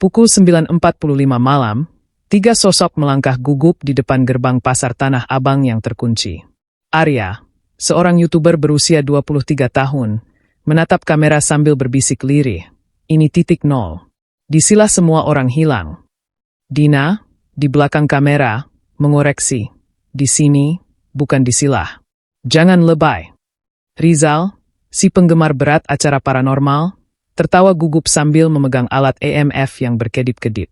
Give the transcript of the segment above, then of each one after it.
Pukul 9.45 malam, 3 sosok melangkah gugup di depan gerbang pasar Tanah Abang yang terkunci. Arya, seorang YouTuber berusia 23 tahun, menatap kamera sambil berbisik lirih. Ini titik nol. Disilah semua orang hilang. Dina, di belakang kamera, mengoreksi. Di sini, bukan disilah. Jangan lebay. Rizal, si penggemar berat acara paranormal, tertawa gugup sambil memegang alat EMF yang berkedip-kedip.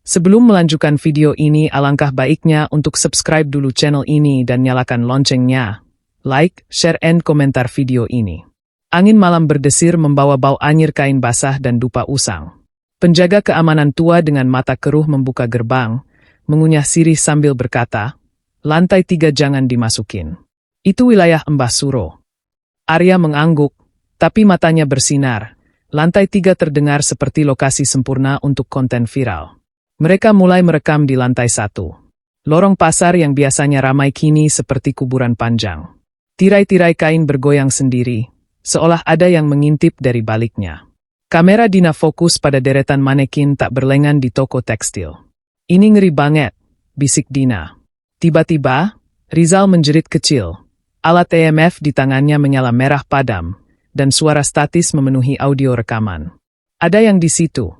Sebelum melanjutkan video ini, alangkah baiknya untuk subscribe dulu channel ini dan nyalakan loncengnya. Like, share, and komentar video ini. Angin malam berdesir membawa bau anyir kain basah dan dupa usang. Penjaga keamanan tua dengan mata keruh membuka gerbang, mengunyah sirih sambil berkata, "Lantai 3 jangan dimasukin. Itu wilayah Mbah Suro." Arya mengangguk, tapi matanya bersinar. Lantai 3 terdengar seperti lokasi sempurna untuk konten viral. Mereka mulai merekam di lantai 1. Lorong pasar yang biasanya ramai kini seperti kuburan panjang. Tirai-tirai kain bergoyang sendiri, seolah ada yang mengintip dari baliknya. Kamera Dina fokus pada deretan manekin tak berlengan di toko tekstil. "Ini ngeri banget," bisik Dina. Tiba-tiba, Rizal menjerit kecil. Alat EMF di tangannya menyala merah padam, dan suara statis memenuhi audio rekaman. "Ada yang di situ."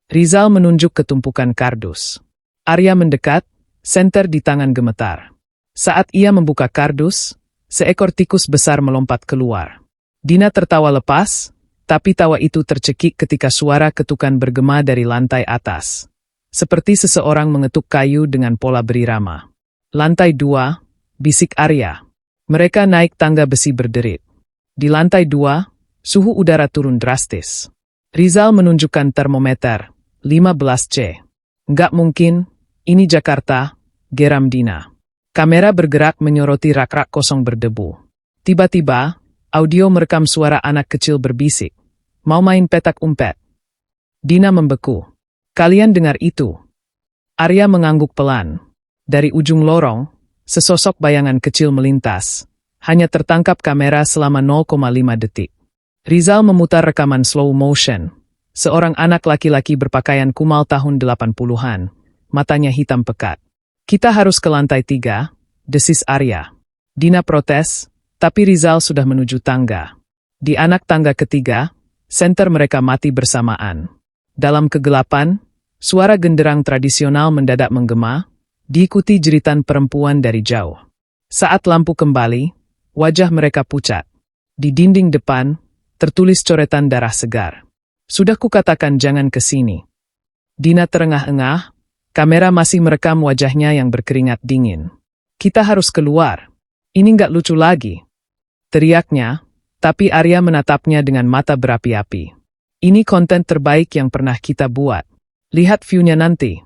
Rizal menunjuk ke tumpukan kardus. Arya mendekat, senter di tangan gemetar. Saat ia membuka kardus, seekor tikus besar melompat keluar. Dina tertawa lepas, tapi tawa itu tercekik ketika suara ketukan bergema dari lantai atas. Seperti seseorang mengetuk kayu dengan pola berirama. "Lantai 2, bisik Arya. Mereka naik tangga besi berderit. Di lantai 2, suhu udara turun drastis. Rizal menunjukkan termometer, 15 C. "Nggak mungkin, ini Jakarta," geram Dina. Kamera bergerak menyoroti rak-rak kosong berdebu. Tiba-tiba, audio merekam suara anak kecil berbisik. "Mau main petak umpet?" Dina membeku. "Kalian dengar itu?" Arya mengangguk pelan. Dari ujung lorong, sesosok bayangan kecil melintas. Hanya tertangkap kamera selama 0,5 detik. Rizal memutar rekaman slow motion. Seorang anak laki-laki berpakaian kumal tahun 80-an. Matanya hitam pekat. "Kita harus ke lantai 3, desis Arya. Dina protes, tapi Rizal sudah menuju tangga. Di anak tangga ketiga, senter mereka mati bersamaan. Dalam kegelapan, suara genderang tradisional mendadak menggema, diikuti jeritan perempuan dari jauh. Saat lampu kembali, wajah mereka pucat. Di dinding depan, tertulis coretan darah segar. "Sudah kukatakan jangan ke sini." Dina terengah-engah, kamera masih merekam wajahnya yang berkeringat dingin. "Kita harus keluar. Ini nggak lucu lagi," teriaknya, tapi Arya menatapnya dengan mata berapi-api. "Ini konten terbaik yang pernah kita buat. Lihat view-nya nanti."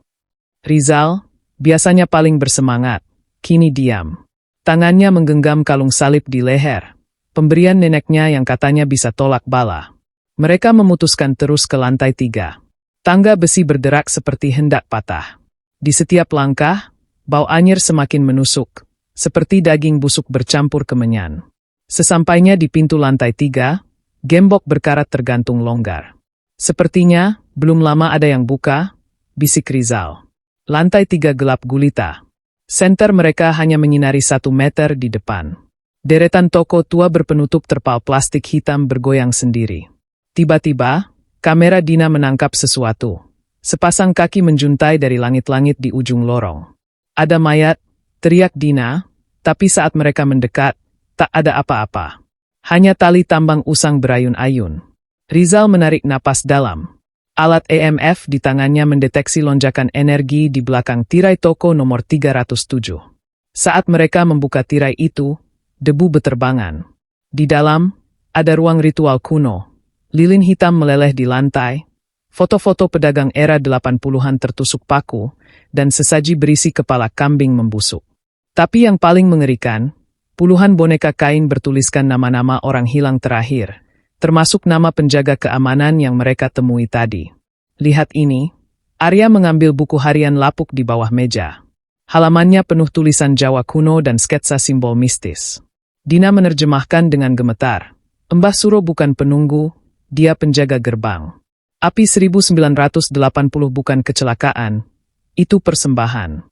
Rizal, biasanya paling bersemangat, kini diam. Tangannya menggenggam kalung salib di leher, pemberian neneknya yang katanya bisa tolak bala. Mereka memutuskan terus ke lantai 3. Tangga besi berderak seperti hendak patah. Di setiap langkah, bau anyir semakin menusuk, seperti daging busuk bercampur kemenyan. Sesampainya di pintu lantai 3, gembok berkarat tergantung longgar. "Sepertinya, belum lama ada yang buka," bisik Rizal. Lantai 3 gelap gulita. Senter mereka hanya menyinari 1 meter di depan. Deretan toko tua berpenutup terpal plastik hitam bergoyang sendiri. Tiba-tiba, kamera Dina menangkap sesuatu. Sepasang kaki menjuntai dari langit-langit di ujung lorong. "Ada mayat," teriak Dina, tapi saat mereka mendekat, tak ada apa-apa. Hanya tali tambang usang berayun-ayun. Rizal menarik napas dalam. Alat EMF di tangannya mendeteksi lonjakan energi di belakang tirai toko nomor 307. Saat mereka membuka tirai itu, debu beterbangan. Di dalam, ada ruang ritual kuno. Lilin hitam meleleh di lantai, foto-foto pedagang era 80-an tertusuk paku, dan sesaji berisi kepala kambing membusuk. Tapi yang paling mengerikan, puluhan boneka kain bertuliskan nama-nama orang hilang terakhir, termasuk nama penjaga keamanan yang mereka temui tadi. "Lihat ini." Arya mengambil buku harian lapuk di bawah meja. Halamannya penuh tulisan Jawa kuno dan sketsa simbol mistis. Dina menerjemahkan dengan gemetar. "Mbah Suro bukan penunggu, dia penjaga gerbang. Api 1980 bukan kecelakaan, itu persembahan.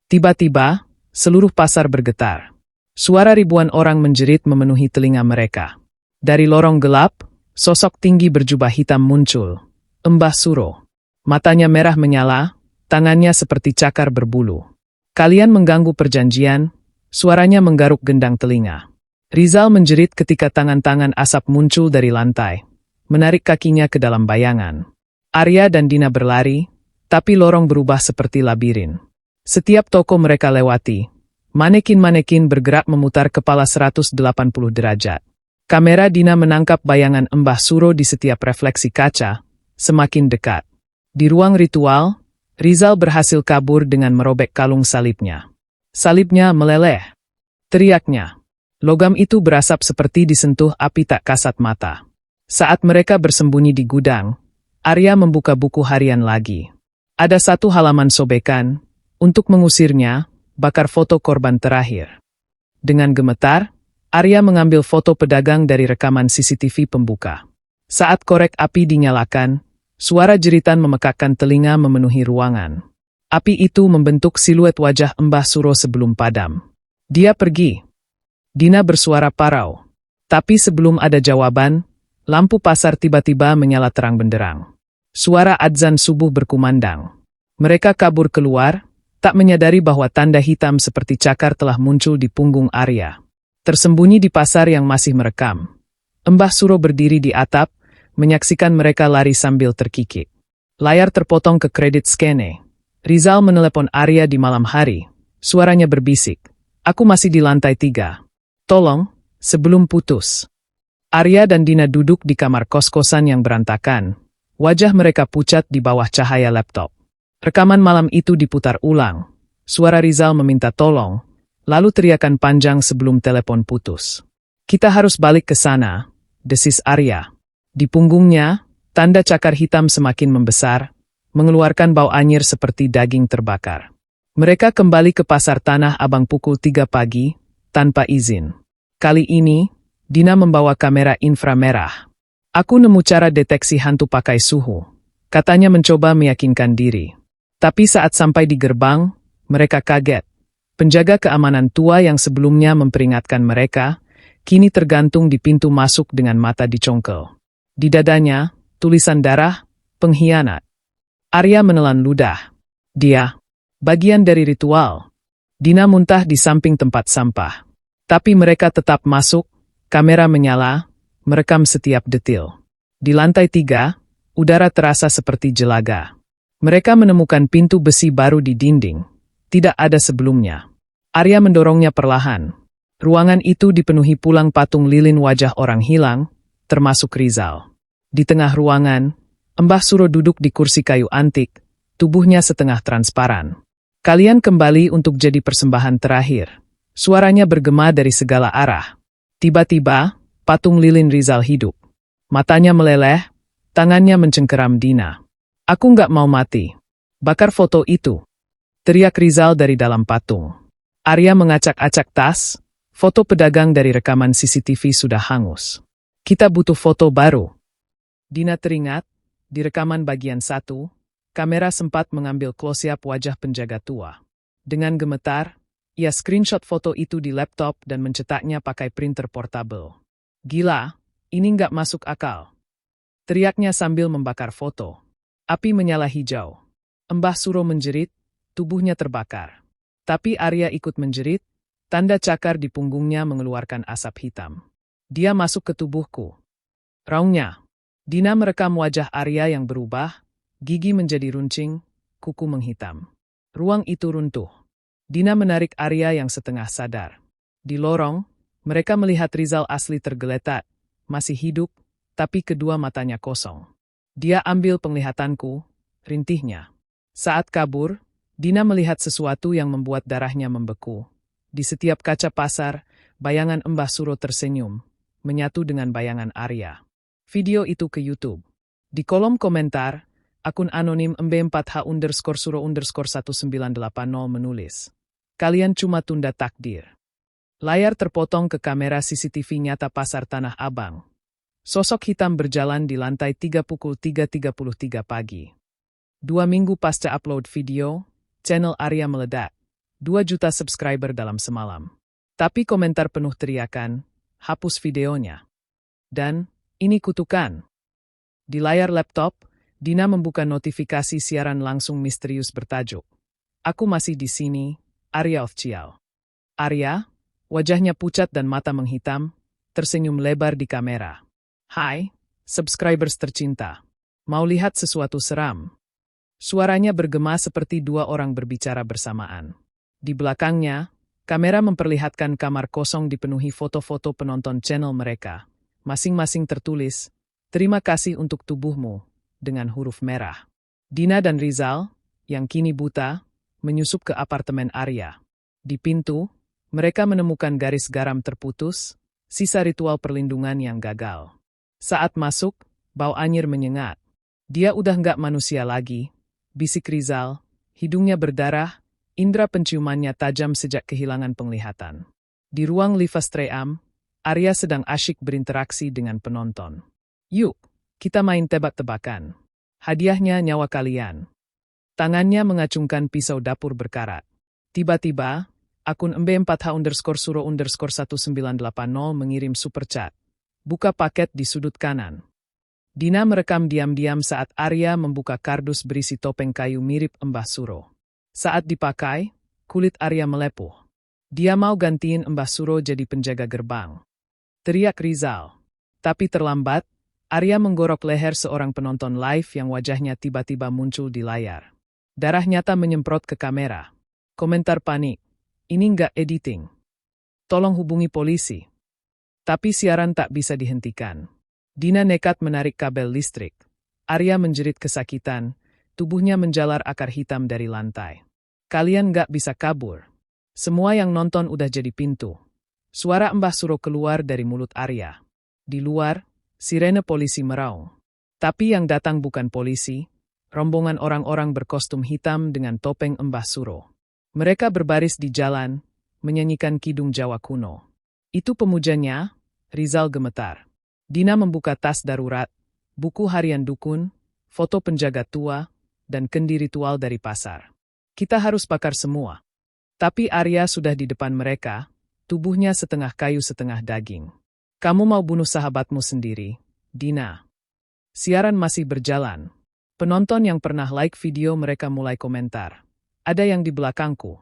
Tiba-tiba, seluruh pasar bergetar. Suara ribuan orang menjerit memenuhi telinga mereka. Dari lorong gelap, sosok tinggi berjubah hitam muncul. Mbah Suro. Matanya merah menyala, tangannya seperti cakar berbulu. Kalian mengganggu perjanjian, suaranya menggaruk gendang telinga. Rizal menjerit ketika tangan-tangan asap muncul dari lantai, menarik kakinya ke dalam bayangan. Arya dan Dina berlari, tapi lorong berubah seperti labirin. Setiap toko mereka lewati, manekin-manekin bergerak memutar kepala 180 derajat. Kamera Dina menangkap bayangan Mbah Suro di setiap refleksi kaca, semakin dekat. Di ruang ritual, Rizal berhasil kabur dengan merobek kalung salibnya. Salibnya meleleh. Teriaknya. Logam itu berasap seperti disentuh api tak kasat mata. Saat mereka bersembunyi di gudang, Arya membuka buku harian lagi. Ada satu halaman sobekan. Untuk mengusirnya, bakar foto korban terakhir. Dengan gemetar, Arya mengambil foto pedagang dari rekaman CCTV pembuka. Saat korek api dinyalakan, suara jeritan memekakkan telinga memenuhi ruangan. Api itu membentuk siluet wajah Mbah Suro sebelum padam. Dia pergi. Dina bersuara parau. Tapi sebelum ada jawaban, lampu pasar tiba-tiba menyala terang benderang. Suara adzan subuh berkumandang. Mereka kabur keluar, tak menyadari bahwa tanda hitam seperti cakar telah muncul di punggung Arya. Tersembunyi di pasar yang masih merekam. Mbah Suro berdiri di atap, menyaksikan mereka lari sambil terkikik. Layar terpotong ke kredit skene. Rizal menelepon Arya di malam hari. Suaranya berbisik. Aku masih di lantai 3. Tolong, sebelum putus. Arya dan Dina duduk di kamar kos-kosan yang berantakan. Wajah mereka pucat di bawah cahaya laptop. Rekaman malam itu diputar ulang. Suara Rizal meminta tolong, lalu teriakan panjang sebelum telepon putus. Kita harus balik ke sana, desis Arya. Di punggungnya, tanda cakar hitam semakin membesar, mengeluarkan bau anyir seperti daging terbakar. Mereka kembali ke pasar Tanah Abang pukul 3 pagi, tanpa izin. Kali ini, Dina membawa kamera inframerah. Aku nemu cara deteksi hantu pakai suhu. Katanya mencoba meyakinkan diri. Tapi saat sampai di gerbang, mereka kaget. Penjaga keamanan tua yang sebelumnya memperingatkan mereka, kini tergantung di pintu masuk dengan mata dicongkel. Di dadanya, tulisan darah, pengkhianat. Arya menelan ludah. Dia, bagian dari ritual. Dina muntah di samping tempat sampah. Tapi mereka tetap masuk, kamera menyala, merekam setiap detil. Di lantai 3, udara terasa seperti jelaga. Mereka menemukan pintu besi baru di dinding. Tidak ada sebelumnya. Arya mendorongnya perlahan. Ruangan itu dipenuhi pulang patung lilin wajah orang hilang, termasuk Rizal. Di tengah ruangan, Mbah Suro duduk di kursi kayu antik, tubuhnya setengah transparan. Kalian kembali untuk jadi persembahan terakhir. Suaranya bergema dari segala arah. Tiba-tiba, patung lilin Rizal hidup. Matanya meleleh, tangannya mencengkeram Dina. Aku nggak mau mati. Bakar foto itu. Teriak Rizal dari dalam patung. Arya mengacak-acak tas, foto pedagang dari rekaman CCTV sudah hangus. Kita butuh foto baru. Dina teringat, di rekaman bagian 1, kamera sempat mengambil close-up wajah penjaga tua. Dengan gemetar, ia screenshot foto itu di laptop dan mencetaknya pakai printer portable. Gila, ini nggak masuk akal. Teriaknya sambil membakar foto. Api menyala hijau. Mbah Suro menjerit, tubuhnya terbakar. Tapi Arya ikut menjerit, tanda cakar di punggungnya mengeluarkan asap hitam. Dia masuk ke tubuhku. Raungnya. Dina merekam wajah Arya yang berubah, gigi menjadi runcing, kuku menghitam. Ruang itu runtuh. Dina menarik Arya yang setengah sadar. Di lorong, mereka melihat Rizal asli tergeletak, masih hidup, tapi kedua matanya kosong. Dia ambil penglihatanku, rintihnya. Saat kabur, Dina melihat sesuatu yang membuat darahnya membeku. Di setiap kaca pasar, bayangan Mbah Suro tersenyum, menyatu dengan bayangan Arya. Video itu ke YouTube. Di kolom komentar, akun anonim mb4h_suro_1980 menulis, "Kalian cuma tunda takdir." Layar terpotong ke kamera CCTV nyata pasar Tanah Abang. Sosok hitam berjalan di lantai 3 pukul 3.33 pagi. 2 minggu pasca upload video, channel Arya meledak. 2 juta subscriber dalam semalam. Tapi komentar penuh teriakan, hapus videonya. Dan, ini kutukan. Di layar laptop, Dina membuka notifikasi siaran langsung misterius bertajuk, "Aku masih di sini, Arya Official." Arya, wajahnya pucat dan mata menghitam, tersenyum lebar di kamera. "Hai, subscribers tercinta. Mau lihat sesuatu seram?" Suaranya bergema seperti 2 orang berbicara bersamaan. Di belakangnya, kamera memperlihatkan kamar kosong dipenuhi foto-foto penonton channel mereka. Masing-masing tertulis, "Terima kasih untuk tubuhmu," dengan huruf merah. Dina dan Rizal, yang kini buta, menyusup ke apartemen Arya. Di pintu, mereka menemukan garis garam terputus, sisa ritual perlindungan yang gagal. Saat masuk, bau anyir menyengat. "Dia udah nggak manusia lagi," bisik Rizal, hidungnya berdarah, indera penciumannya tajam sejak kehilangan penglihatan. Di ruang Livastream, Arya sedang asyik berinteraksi dengan penonton. "Yuk, kita main tebak-tebakan. Hadiahnya nyawa kalian." Tangannya mengacungkan pisau dapur berkarat. Tiba-tiba, akun mb4h_suro_1980 mengirim super chat. "Buka paket di sudut kanan." Dina merekam diam-diam saat Arya membuka kardus berisi topeng kayu mirip Mbah Suro. Saat dipakai, kulit Arya melepuh. Dia mau gantiin Mbah Suro jadi penjaga gerbang. Teriak Rizal. Tapi terlambat, Arya menggorok leher seorang penonton live yang wajahnya tiba-tiba muncul di layar. Darah nyata menyemprot ke kamera. Komentar panik. "Ini nggak editing. Tolong hubungi polisi." Tapi siaran tak bisa dihentikan. Dina nekat menarik kabel listrik. Arya menjerit kesakitan, tubuhnya menjalar akar hitam dari lantai. "Kalian nggak bisa kabur." Semua yang nonton udah jadi pintu. Suara Mbah Suro keluar dari mulut Arya. Di luar, sirene polisi meraung. Tapi yang datang bukan polisi, rombongan orang-orang berkostum hitam dengan topeng Mbah Suro. Mereka berbaris di jalan, menyanyikan kidung Jawa kuno. "Itu pemujanya?" Rizal gemetar. Dina membuka tas darurat, buku harian dukun, foto penjaga tua, dan kendi ritual dari pasar. "Kita harus bakar semua." Tapi Arya sudah di depan mereka, tubuhnya setengah kayu setengah daging. "Kamu mau bunuh sahabatmu sendiri, Dina." Siaran masih berjalan. Penonton yang pernah like video mereka mulai komentar. "Ada yang di belakangku.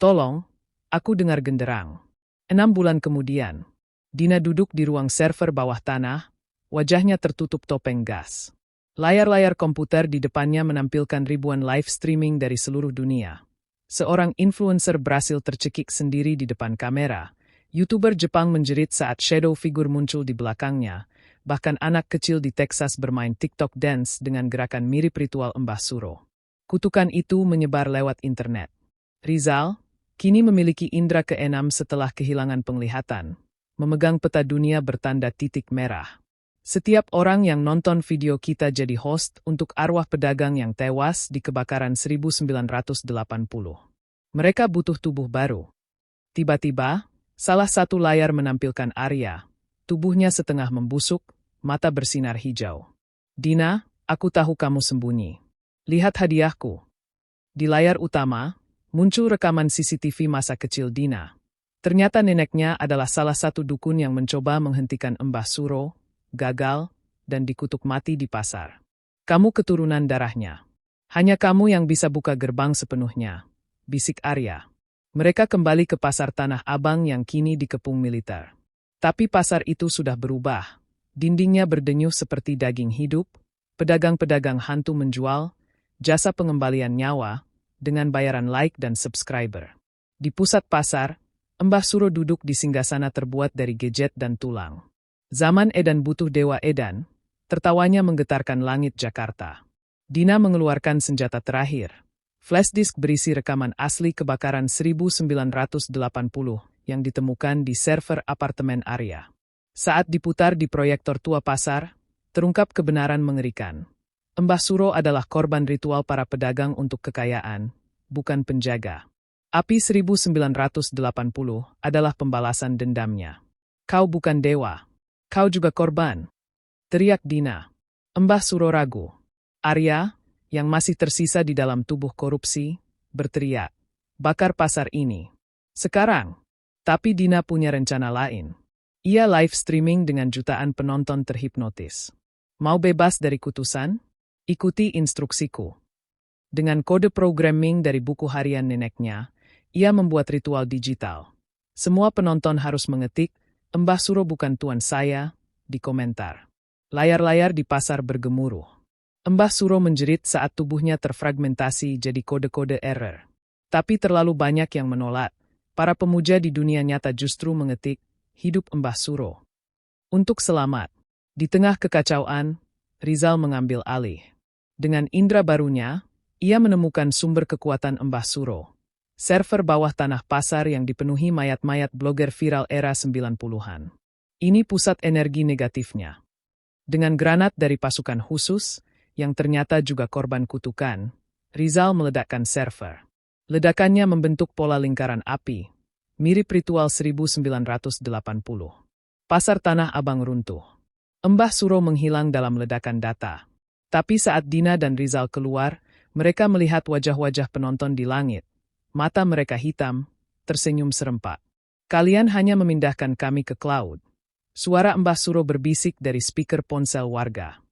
Tolong, aku dengar genderang." 6 bulan kemudian, Dina duduk di ruang server bawah tanah, wajahnya tertutup topeng gas. Layar-layar komputer di depannya menampilkan ribuan live streaming dari seluruh dunia. Seorang influencer berhasil tercekik sendiri di depan kamera. YouTuber Jepang menjerit saat shadow figure muncul di belakangnya. Bahkan anak kecil di Texas bermain TikTok dance dengan gerakan mirip ritual Mbah Suro. Kutukan itu menyebar lewat internet. Rizal, kini memiliki indera keenam setelah kehilangan penglihatan, memegang peta dunia bertanda titik merah. Setiap orang yang nonton video kita jadi host untuk arwah pedagang yang tewas di kebakaran 1980. Mereka butuh tubuh baru. Tiba-tiba, salah satu layar menampilkan Arya. Tubuhnya setengah membusuk, mata bersinar hijau. "Dina, aku tahu kamu sembunyi. Lihat hadiahku." Di layar utama, muncul rekaman CCTV masa kecil Dina. Ternyata neneknya adalah salah satu dukun yang mencoba menghentikan Mbah Suro, gagal, dan dikutuk mati di pasar. "Kamu keturunan darahnya. Hanya kamu yang bisa buka gerbang sepenuhnya," bisik Arya. Mereka kembali ke pasar Tanah Abang yang kini dikepung militer. Tapi pasar itu sudah berubah. Dindingnya berdenyut seperti daging hidup, pedagang-pedagang hantu menjual jasa pengembalian nyawa dengan bayaran like dan subscriber. Di pusat pasar, Mbah Suro duduk di singgasana terbuat dari gadget dan tulang. "Zaman Edan butuh Dewa Edan," tertawanya menggetarkan langit Jakarta. Dina mengeluarkan senjata terakhir. Flash disk berisi rekaman asli kebakaran 1980 yang ditemukan di server apartemen Arya. Saat diputar di proyektor tua pasar, terungkap kebenaran mengerikan. Mbah Suro adalah korban ritual para pedagang untuk kekayaan, bukan penjaga. Api 1980 adalah pembalasan dendamnya. Kau bukan dewa. Kau juga korban. teriak Dina. Mbah Suro ragu. Arya, yang masih tersisa di dalam tubuh korupsi, berteriak, bakar pasar ini. Sekarang. Tapi Dina punya rencana lain. Ia live streaming dengan jutaan penonton terhipnotis. Mau bebas dari kutusan? Ikuti instruksiku. Dengan kode programming dari buku harian neneknya, ia membuat ritual digital. Semua penonton harus mengetik, Mbah Suro bukan tuan saya, di komentar. Layar-layar di pasar bergemuruh. Mbah Suro menjerit saat tubuhnya terfragmentasi jadi kode-kode error. Tapi terlalu banyak yang menolak. Para pemuja di dunia nyata justru mengetik, hidup Mbah Suro. Untuk selamat. Di tengah kekacauan, Rizal mengambil alih. Dengan indera barunya, ia menemukan sumber kekuatan Mbah Suro. Server bawah tanah pasar yang dipenuhi mayat-mayat blogger viral era 90-an. Ini pusat energi negatifnya. Dengan granat dari pasukan khusus, yang ternyata juga korban kutukan, Rizal meledakkan server. Ledakannya membentuk pola lingkaran api, mirip ritual 1980. Pasar Tanah Abang runtuh. Mbah Suro menghilang dalam ledakan data. Tapi saat Dina dan Rizal keluar, mereka melihat wajah-wajah penonton di langit. Mata mereka hitam, tersenyum serempak. Kalian hanya memindahkan kami ke cloud. Suara Mbah Suro berbisik dari speaker ponsel warga.